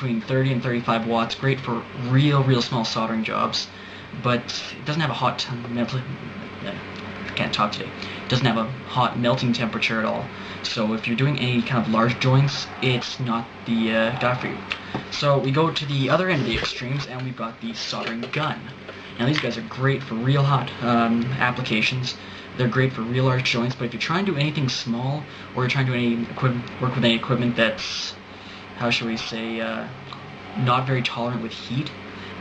between 30 and 35 watts, great for real small soldering jobs, but it doesn't have a hot I can't talk today. It doesn't have a hot melting temperature at all. So if you're doing any kind of large joints, it's not the guy for you. So we go to the other end of the extremes, and we've got the soldering gun. Now these guys are great for real hot applications. They're great for real large joints, but if you're trying to do anything small, or you're trying to do work with any equipment that's, how should we say, not very tolerant with heat,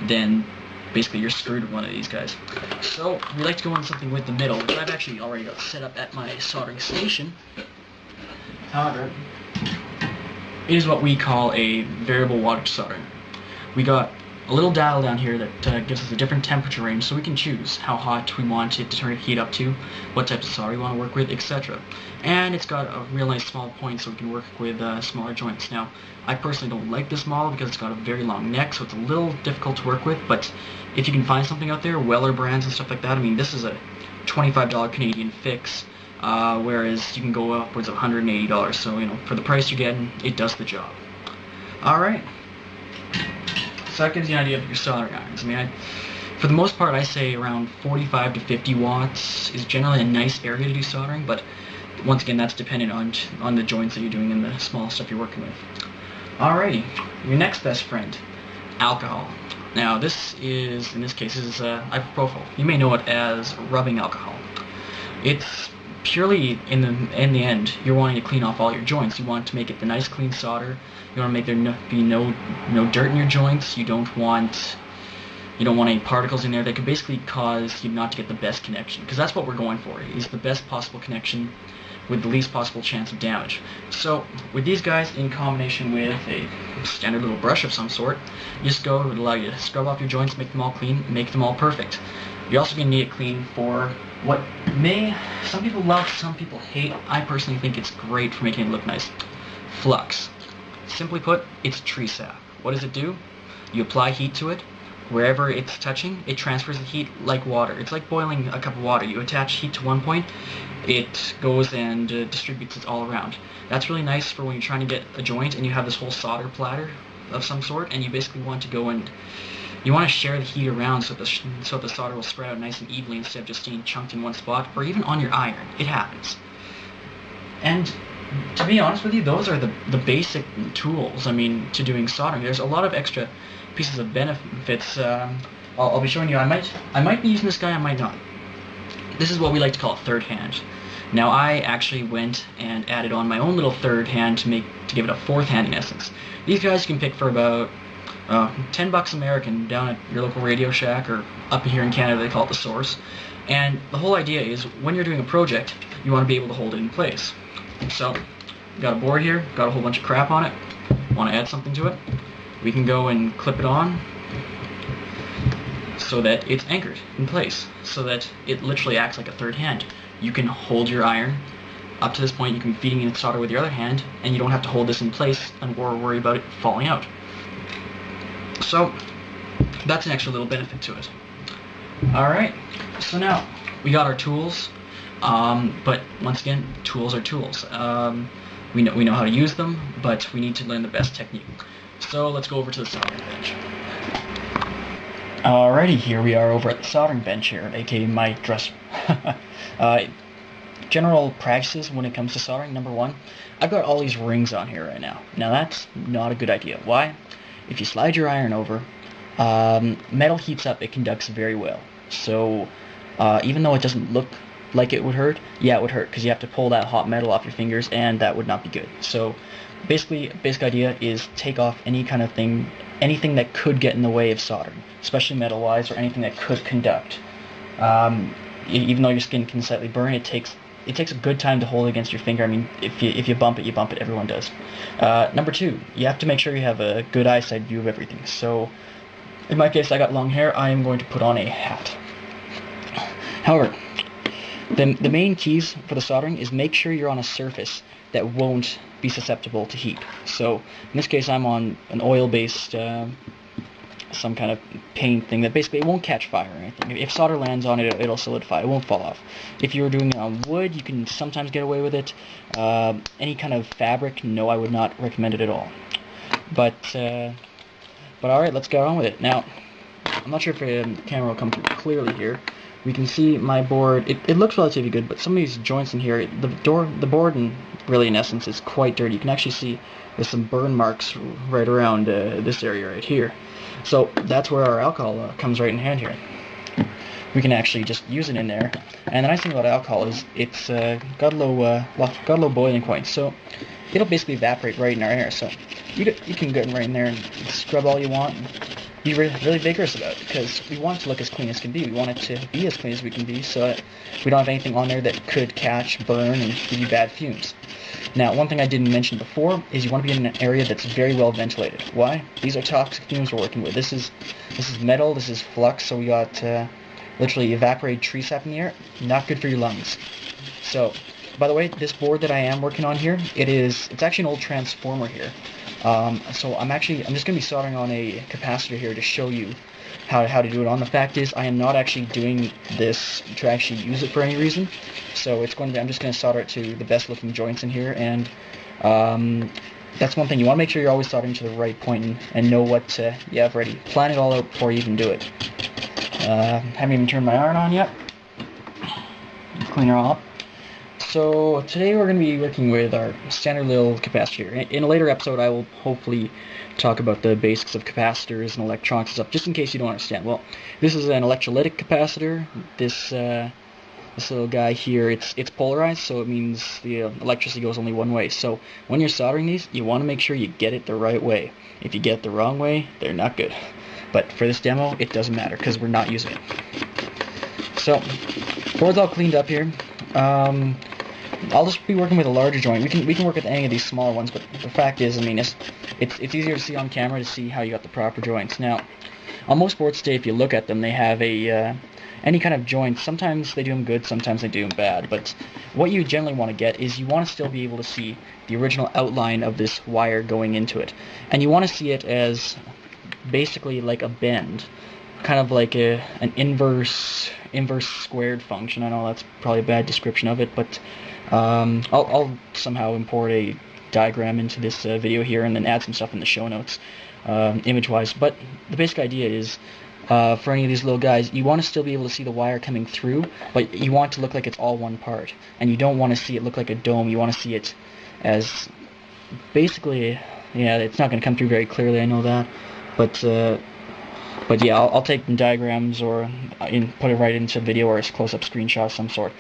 then basically you're screwed with one of these guys. So we like to go on something with the middle, which I've actually already got set up at my soldering station. However, it is what we call a variable wattage soldering. We got a little dial down here that gives us a different temperature range, so we can choose how hot we want it to turn heat up to, what types of solder we want to work with, etc. And it's got a real nice small point, so we can work with smaller joints. Now, I personally don't like this model because it's got a very long neck, so it's a little difficult to work with, but if you can find something out there, Weller brands and stuff like that, I mean, this is a $25 Canadian fix, whereas you can go upwards of $180, so, you know, for the price you're getting, it does the job. Alright. So that gives you an idea of your soldering irons. I mean, for the most part, I say around 45 to 50 watts is generally a nice area to do soldering, but once again, that's dependent on the joints that you're doing and the small stuff you're working with. Alrighty, your next best friend, alcohol. Now, this is, in this case, is isopropyl. You may know it as rubbing alcohol. It's purely, in the end, you're wanting to clean off all your joints. You want to make it the nice clean solder. You want to make there be no dirt in your joints. You don't want any particles in there that could basically cause you not to get the best connection, because that's what we're going for, is the best possible connection with the least possible chance of damage. So with these guys, in combination with a standard little brush of some sort, you just go, it would allow you to scrub off your joints, make them all clean, make them all perfect. You're also going to need it clean for what some people love, some people hate. I personally think it's great for making it look nice. Flux. Simply put, it's tree sap. What does it do? You apply heat to it. Wherever it's touching, it transfers the heat like water. It's like boiling a cup of water. You attach heat to one point, it goes and distributes it all around. That's really nice for when you're trying to get a joint and you have this whole solder platter of some sort, and you basically want to go and you want to share the heat around so the solder will spread out nice and evenly instead of just staying chunked in one spot, or even on your iron. It happens. And to be honest with you, those are the basic tools, I mean, to doing soldering. There's a lot of extra pieces of benefits. I'll be showing you. I might be using this guy, I might not. This is what we like to call a third hand. Now, I actually went and added on my own little third hand to give it a fourth hand in essence. These guys you can pick for about $10 American down at your local Radio Shack, or up here in Canada they call it the Source. And the whole idea is, when you're doing a project, you want to be able to hold it in place. So, got a board here, got a whole bunch of crap on it, want to add something to it, we can go and clip it on so that it's anchored in place, so that it literally acts like a third hand. You can hold your iron. Up to this point, you can be feeding in solder with your other hand, and you don't have to hold this in place and worry about it falling out. So, that's an extra little benefit to it. Alright, so now, we got our tools, but once again, tools are tools. We know how to use them, but we need to learn the best technique. So let's go over to the soldering bench. Alrighty, here we are over at the soldering bench here, aka my dresser. General practices when it comes to soldering. Number one, I've got all these rings on here right now. Now that's not a good idea. Why? If you slide your iron over, metal heats up, it conducts very well. So even though it doesn't look like it would hurt, yeah, it would hurt, because you have to pull that hot metal off your fingers, and that would not be good. So basically, basic idea is take off any kind of thing, anything that could get in the way of soldering, especially metal-wise, or anything that could conduct. Even though your skin can slightly burn, it takes a good time to hold it against your finger. I mean, if you bump it, you bump it. Everyone does. Number two, you have to make sure you have a good eyesight view of everything. So, in my case, I got long hair. I am going to put on a hat. However, the main keys for the soldering is make sure you're on a surface that won't be susceptible to heat. So, in this case, I'm on an oil-based, some kind of paint thing that basically it won't catch fire or anything. If solder lands on it, it'll solidify. It won't fall off. If you were doing it on wood, you can sometimes get away with it. Any kind of fabric, no, I would not recommend it at all. But But alright, let's get on with it. Now, I'm not sure if the camera will come through clearly here. We can see my board. It looks relatively good, but some of these joints in here, the board, really in essence, is quite dirty. You can actually see there's some burn marks right around this area right here. So that's where our alcohol comes right in hand here. We can actually just use it in there. And the nice thing about alcohol is it's got a low boiling point, so it'll basically evaporate right in our air. So you can get right in there and scrub all you want. Be really vigorous about it, because we want it to look as clean as can be. We want it to be as clean as we can be, so that we don't have anything on there that could catch, burn, and give you bad fumes. Now, one thing I didn't mention before is you want to be in an area that's very well ventilated. Why? These are toxic fumes we're working with. This is metal. This is flux. So we got literally evaporated tree sap in the air. Not good for your lungs. So, by the way, this board that I am working on here, it's actually an old transformer here. So I'm just going to be soldering on a capacitor here to show you how to do it on. The fact is, I am not actually doing this to actually use it for any reason. So I'm just going to solder it to the best looking joints in here, and that's one thing. You want to make sure you're always soldering to the right point and know what you have ready. Plan it all out before you even do it. Haven't even turned my iron on yet. Clean her all up. So today we're going to be working with our standard little capacitor. In a later episode I will hopefully talk about the basics of capacitors and electronics and stuff, just in case you don't understand. Well, this is an electrolytic capacitor. This little guy here, it's polarized, so it means the electricity goes only one way. So when you're soldering these, you want to make sure you get it the right way. If you get it the wrong way, they're not good. But for this demo, it doesn't matter, because we're not using it. So, board's all cleaned up here. I'll just be working with a larger joint. We can work with any of these smaller ones, but the fact is, I mean, it's easier to see on camera to see how you got the proper joints. Now, on most boards today, if you look at them, they have any kind of joints. Sometimes they do them good, sometimes they do them bad. But what you generally want to get is you want to still be able to see the original outline of this wire going into it, and you want to see it as basically like a bend, kind of like an inverse squared function. I know that's probably a bad description of it, but I'll somehow import a diagram into this video here and then add some stuff in the show notes, image-wise. But the basic idea is, for any of these little guys, you want to still be able to see the wire coming through, but you want it to look like it's all one part, and you don't want to see it look like a dome. You want to see it as basically, yeah, it's not going to come through very clearly, I know that, but yeah, I'll take diagrams or put it right into video or a close-up screenshot of some sort.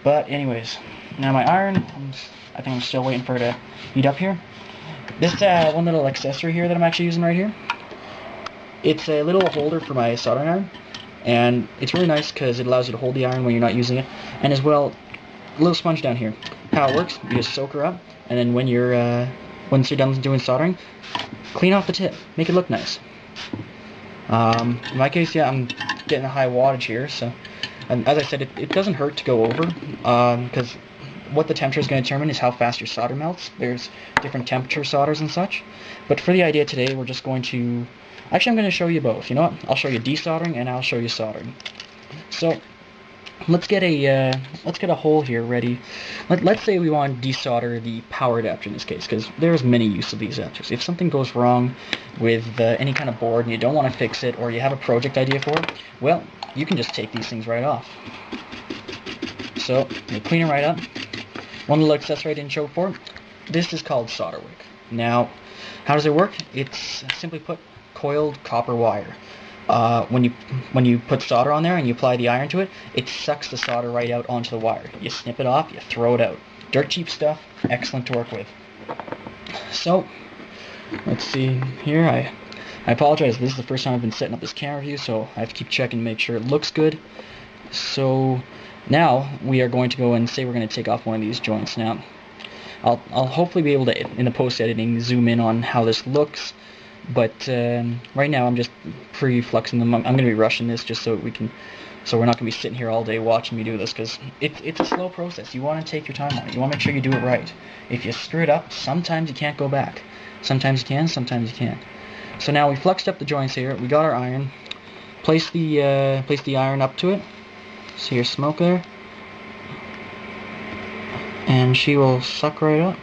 But anyways, now my iron, I think I'm still waiting for it to heat up here. This one little accessory here that I'm actually using right here, it's a little holder for my soldering iron, and it's really nice because it allows you to hold the iron when you're not using it, and as well, a little sponge down here. How it works, you just soak her up, and then when once you're done doing soldering, clean off the tip, make it look nice. In my case, yeah, I'm getting a high wattage here, so, and as I said, it doesn't hurt to go over, because what the temperature is going to determine is how fast your solder melts. There's different temperature solders and such, but for the idea today, we're just going to, actually I'm going to show you both. You know what, I'll show you desoldering and I'll show you soldering. So, let's get a hole here ready. Let's say we want to desolder the power adapter in this case, because there's many use of these adapters. If something goes wrong with any kind of board and you don't want to fix it, or you have a project idea for it, well, you can just take these things right off. So you clean it right up. One little accessory I didn't show before. This is called solder wick. Now, how does it work? It's simply put coiled copper wire. When you put solder on there and you apply the iron to it, it sucks the solder right out onto the wire. You snip it off, you throw it out. Dirt cheap stuff, excellent to work with. So, let's see here. I apologize, this is the first time I've been setting up this camera view, so I have to keep checking to make sure it looks good. So, now we are going to go and say we're going to take off one of these joints. Now, I'll hopefully be able to, in the post-editing, zoom in on how this looks. But right now I'm just pre-fluxing them. I'm going to be rushing this just so we're not going to be sitting here all day watching me do this, because it's a slow process. You want to take your time on it. You want to make sure you do it right. If you screw it up, sometimes you can't go back. Sometimes you can, sometimes you can't. So now we fluxed up the joints here. We got our iron. Place the iron up to it. See your smoke there? And she will suck right up.